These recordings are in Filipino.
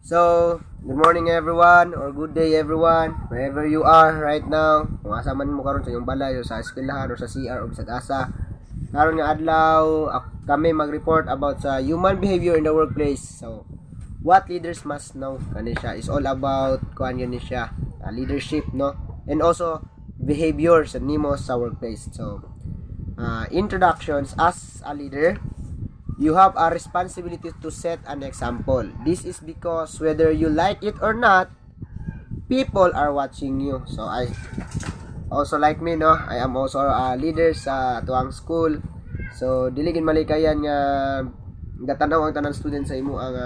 So, good morning everyone or good day everyone, wherever you are right now. Kung asa man mo karon sa iyong balay o sa eskwelahan o sa CR o sa asa. Karon nga adlaw kami mag-report about sa human behavior in the workplace. So, what leaders must know kani siya is all about kuan yun ni siya, leadership, no? And also behavior sa nimo sa workplace. So, introductions. As a leader, you have a responsibility to set an example. This is because whether you like it or not, people are watching you. So I also like me, no? I am also a leader sa tuang school. So diligin malikayan nga gatanaw ang tanan student sa imo ang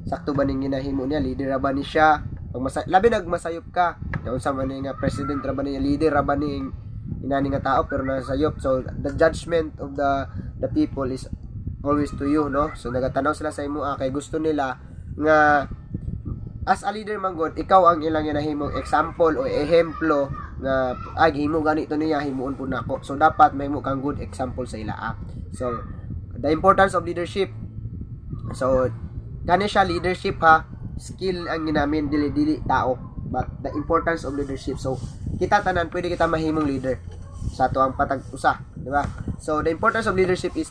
sakto ba ning ginahimo niya, leader ra ba ni siya? Pag labi nagmasayop ka, unsa man nga president ra ba niya, leader ra ba ning inani nga tao pero nasayop. So the judgment of the people is always to you, no? So nagatanaw sila sa imo kay gusto nila nga as a leader man god, ikaw ang ilang ginahimong example o ehemplo nga himo ganito niya, himuon pud nako. So dapat may mo kang good example sa ila. So the importance of leadership. So kani siya leadership skill ang ginamin, dili tao, but the importance of leadership. So kita tanan pwede kita mahimong leader sa ato ang patag-usa, di ba? So the importance of leadership is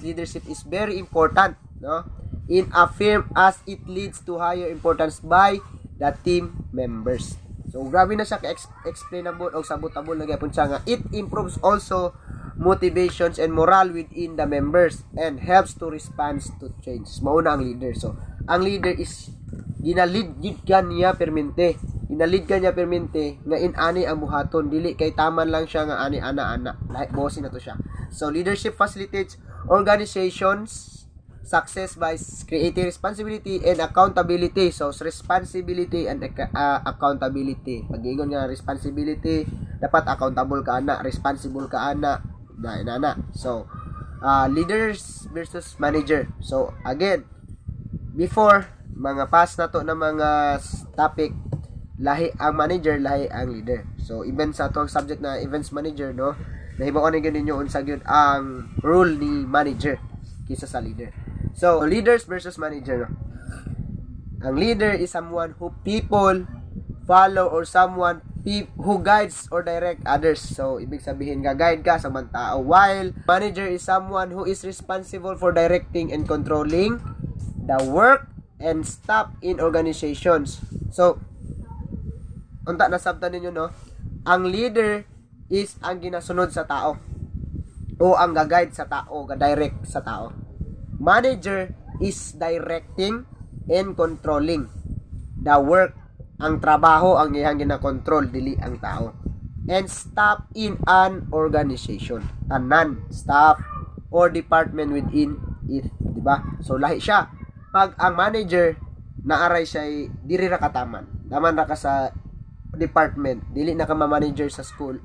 very important, no? In a firm as it leads to higher importance by the team members. So grabe na siya ka-explainable o sabotable na gyapon siya nga it improves also motivations and morale within the members and helps to respond to change. Mao na ang leader. So ang leader is ginalid niya permente nga inani ang buhaton, dili kay taman lang siya nga ani ana like bossing na to siya. So leadership facilitates organizations success by creating responsibility and accountability. So responsibility and accountability, pag-ingon nga responsibility dapat accountable ka ana, responsible ka ana na. So leaders versus manager. So again, before mga past na to na mga topic, lahi ang manager, lahi ang leader. So even sa atong subject na events manager, no, nahibaw ni ganin yung unsa gyud ang role ni manager kisa sa leader. So leaders versus manager, no? Ang leader is someone who people follow or someone who guides or direct others. So ibig sabihin ga-guide ka sa mga tao, while manager is someone who is responsible for directing and controlling the work and staff in organizations. So unta nasabtan ninyo, no? Ang leader is ang ginasunod sa tao o ang ga-guide sa tao, ga-direct sa tao. Manager is directing and controlling the work, ang trabaho ang iyang gina-control, dili ang tao. And staff in an organization, tanan staff or department within it, di ba? So lahi siya. Pag ang manager naaray siya diri ra kataman, taman ra ka sa department, dili na ka ma-manager sa school,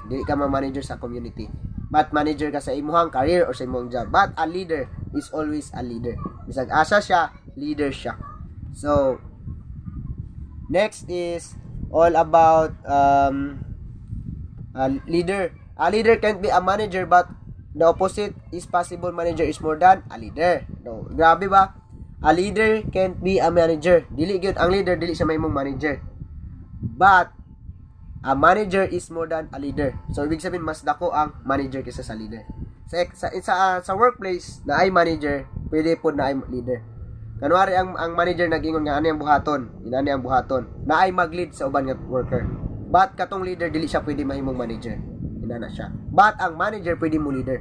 dili ka ma-manager sa community, but manager ka sa imuhang career or sa imuhang job. But a leader is always a leader, bisag asa siya, leader siya. So next is all about a leader. A leader can't be a manager, but the opposite is possible. Manager is more than a leader. No, grabe ba? A leader can't be a manager. Dili gyud ang leader, dili siya mahimong manager. But a manager is more than a leader. So ibig sabihin mas dako ang manager kaysa sa leader. Sa workplace na ay manager, pwede po na ay leader. Kanwari ang manager nag-ingon nga ani ang buhaton, inani ang buhaton, na ay mag-lead sa uban nga worker. But katong leader dili siya pwede mahimong manager. Inana siya. But ang manager pwede mo leader.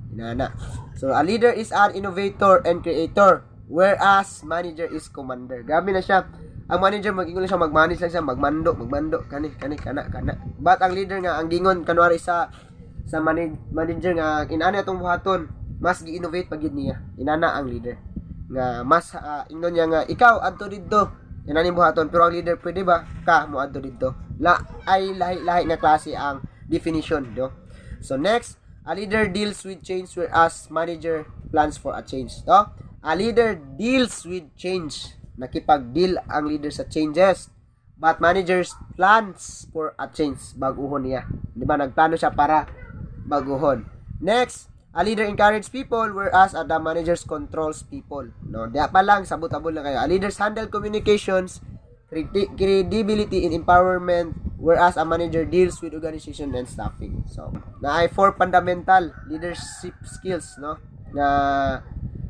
Inana. So a leader is an innovator and creator, whereas manager is commander. Grabe na siya. Ang manager mag-ingon siya, mag-manage lang siya, magmando, kani, kana. But ang leader nga, ang gingon, kanwari sa manager nga, inana itong buhaton, mas gi-innovate pag yun niya. Inana ang leader. Nga, mas, ingon niya nga, ikaw, adto dito, inana yung buhaton, pero ang leader, pwede ba ka mo adto dito? Ay lahi na klase ang definition, no? So next, a leader deals with change, whereas manager plans for a change, no? A leader deals with change. Nakipag-deal ang leader sa changes, but managers plans for a change, baguhon niya, di ba? Nagplano siya para baguhon. Next, A leader encourages people, whereas the managers controls people. No, diya pa lang, sabot-abot lang kayo. A leaders handle communications, credibility, and empowerment, whereas a manager deals with organization and staffing. So, na ay 4 fundamental leadership skills, no? Na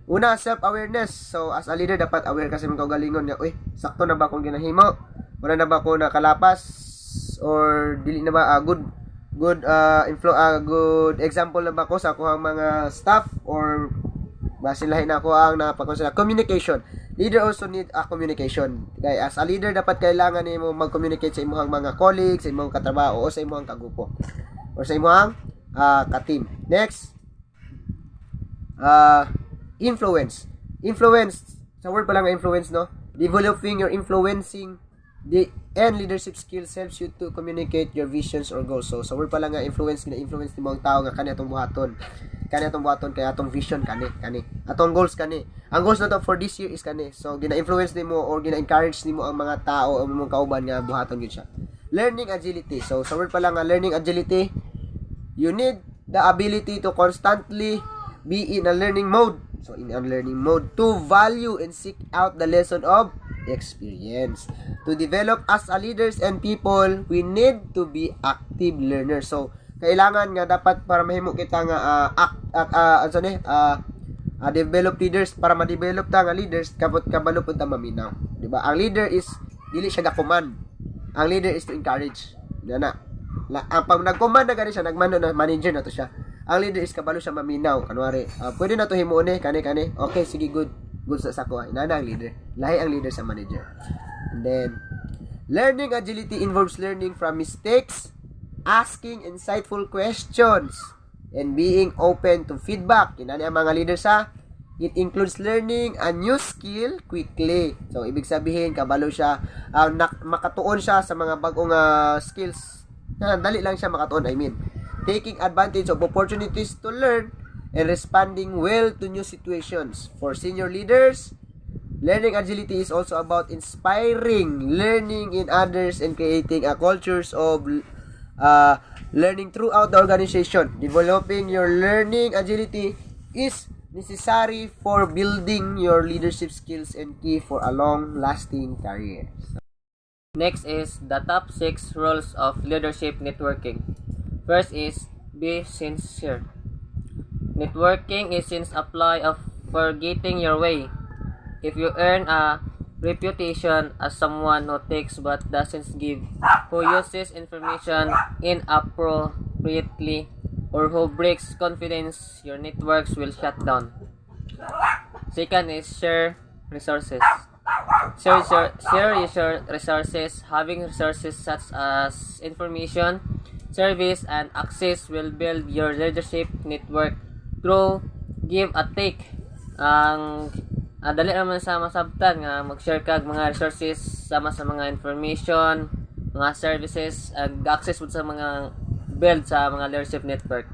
una, self-awareness. So, as a leader, dapat aware kasi mga kaugalingon nga, uy, sakto na ba akong ginahimo? Wala na ba ako nakalapas? Or dili na ba good example na ba ko sa akong mga staff, or basilahin ako ang napakonsela communication. Leader also need a communication. Kaya as a leader, dapat kailangan nimo mag-communicate sa imong mga colleagues, sa imong katrabaho, o sa imong kagrupo, or sa imong ka-team. Next, influence. Influence, sa word pa lang influence, no? Developing your influencing and leadership skills helps you to communicate your visions or goals. So, sa word pa lang nga influence ni mga tao nga kani atong buhaton. Kani atong buhaton kay atong vision kani. Atong goals kani. Ang goals na to for this year is kani. So, gina-influence nimo or gina-encourage nimo ang mga tao o mga kauban nga buhaton gyud siya. Learning agility. So, sa word pa lang nga learning agility, you need the ability to constantly be in a learning mode. So, in a learning mode to value and seek out the lesson of experience. To develop as a leaders and people, we need to be active learners. So, kailangan nga dapat para mahimo kita nga develop leaders, para ma-develop ta nga leaders kapot kabalo pud ta maminaw, di ba? Ang leader is dili siya ga-command. Ang leader is to encourage. Dana. Ang pag nag-command na gani siya, nagmano na manager na to siya. Ang leader is kabalo siya maminaw. Kanwari, pwede na to himuon kani. Okay, sige, good sa sako. Inana ang leader. Lahi ang leader sa manager. And then, learning agility involves learning from mistakes, asking insightful questions, and being open to feedback. Inana ang mga leaders sa. It includes learning a new skill quickly. So, ibig sabihin, kabalo siya, makatuon siya sa mga bagong skills. Dali lang siya makatuon, taking advantage of opportunities to learn and responding well to new situations. For senior leaders, learning agility is also about inspiring learning in others and creating a cultures of learning throughout the organization. Developing your learning agility is necessary for building your leadership skills and key for a long-lasting career. Next is the top 6 rules of leadership networking. First is be sincere. Networking is since apply of forgetting your way. If you earn a reputation as someone who takes but doesn't give, who uses information inappropriately, or who breaks confidence, your networks will shut down. Second is share resources. Share your resources. Having resources such as information, service, and access will build your leadership network through give a take. Ang dali naman sa masabtan nga mag-share kag mga resources sama sa mga information, mga services, ag access sa mga build sa mga leadership network.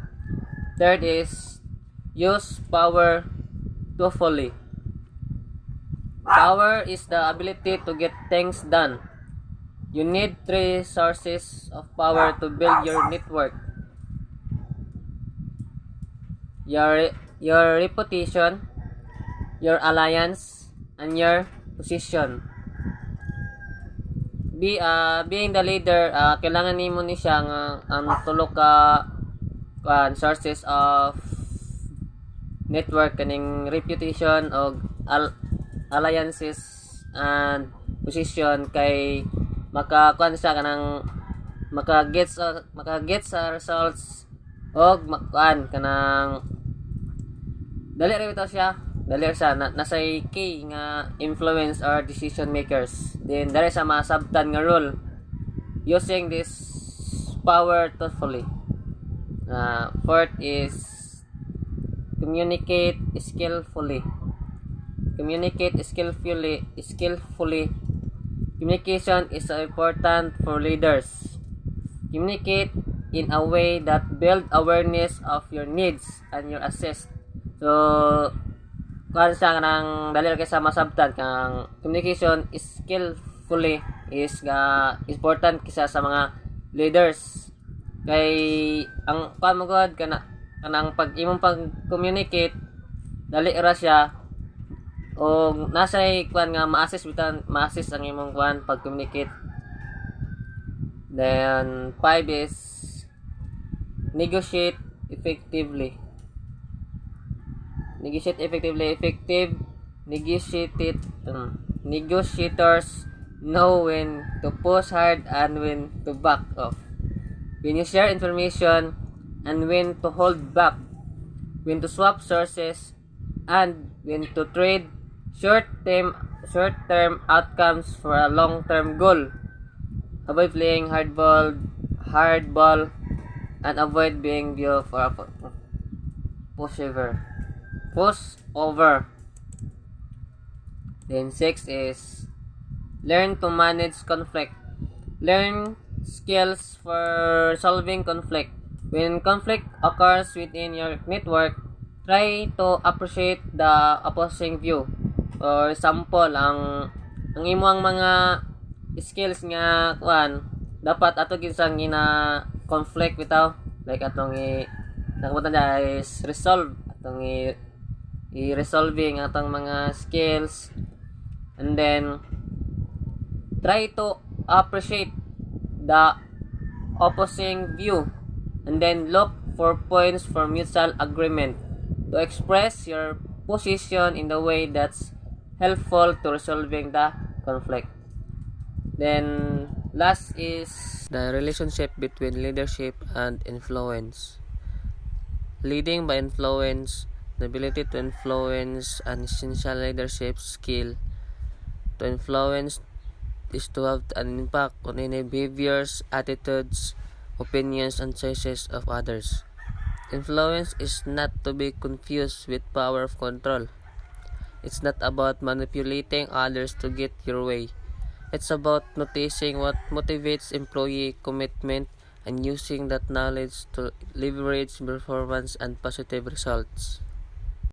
Third is use power to fully. Power is the ability to get things done. You need 3 sources of power to build your network. Your reputation, your alliance, and your position. Being the leader, kailangan nimo ni siya nga ang tulo ka sources of network, kaning reputation o alliances and position, kay makakuan siya kanang maka-get sa results og makuan kanang dali siya nasa key nga influence or decision makers. Then dali sa masabtan nga rule using this power thoughtfully. Fourth is communicate skillfully. Communication is important for leaders. Communicate in a way that build awareness of your needs and your assist. So, kung sa kanang dali kay sa masabtan kang communication skillfully is important kisa sa mga leaders. Kay ang kuan mo god kana kanang pag imong pag-communicate dali ra siya o nasay kuan nga ma-assist ang imong kuan pag-communicate. Then 5 is negotiate effectively. Effective negotiators know when to push hard and when to back off. When you share information and when to hold back. When to swap sources and when to trade short-term outcomes for a long-term goal. Avoid playing hardball and avoid being viewed for a pushover. Then 6 is learn to manage conflict. Learn skills for solving conflict. When conflict occurs within your network, try to appreciate the opposing view. For example, ang imo ang mga skills nga kuan dapat ato ginsang gina conflict bitaw, like atong nakabutan na is resolve atong i-resolving atong mga skills, and then try to appreciate the opposing view, and then look for points for mutual agreement to express your position in the way that's helpful to resolving the conflict. Then last is the relationship between leadership and influence. Leading by influence, the ability to influence, an essential leadership skill. To influence is to have an impact on any behaviors, attitudes, opinions, and choices of others. Influence is not to be confused with power of control. It's not about manipulating others to get your way. It's about noticing what motivates employee commitment and using that knowledge to leverage performance and positive results.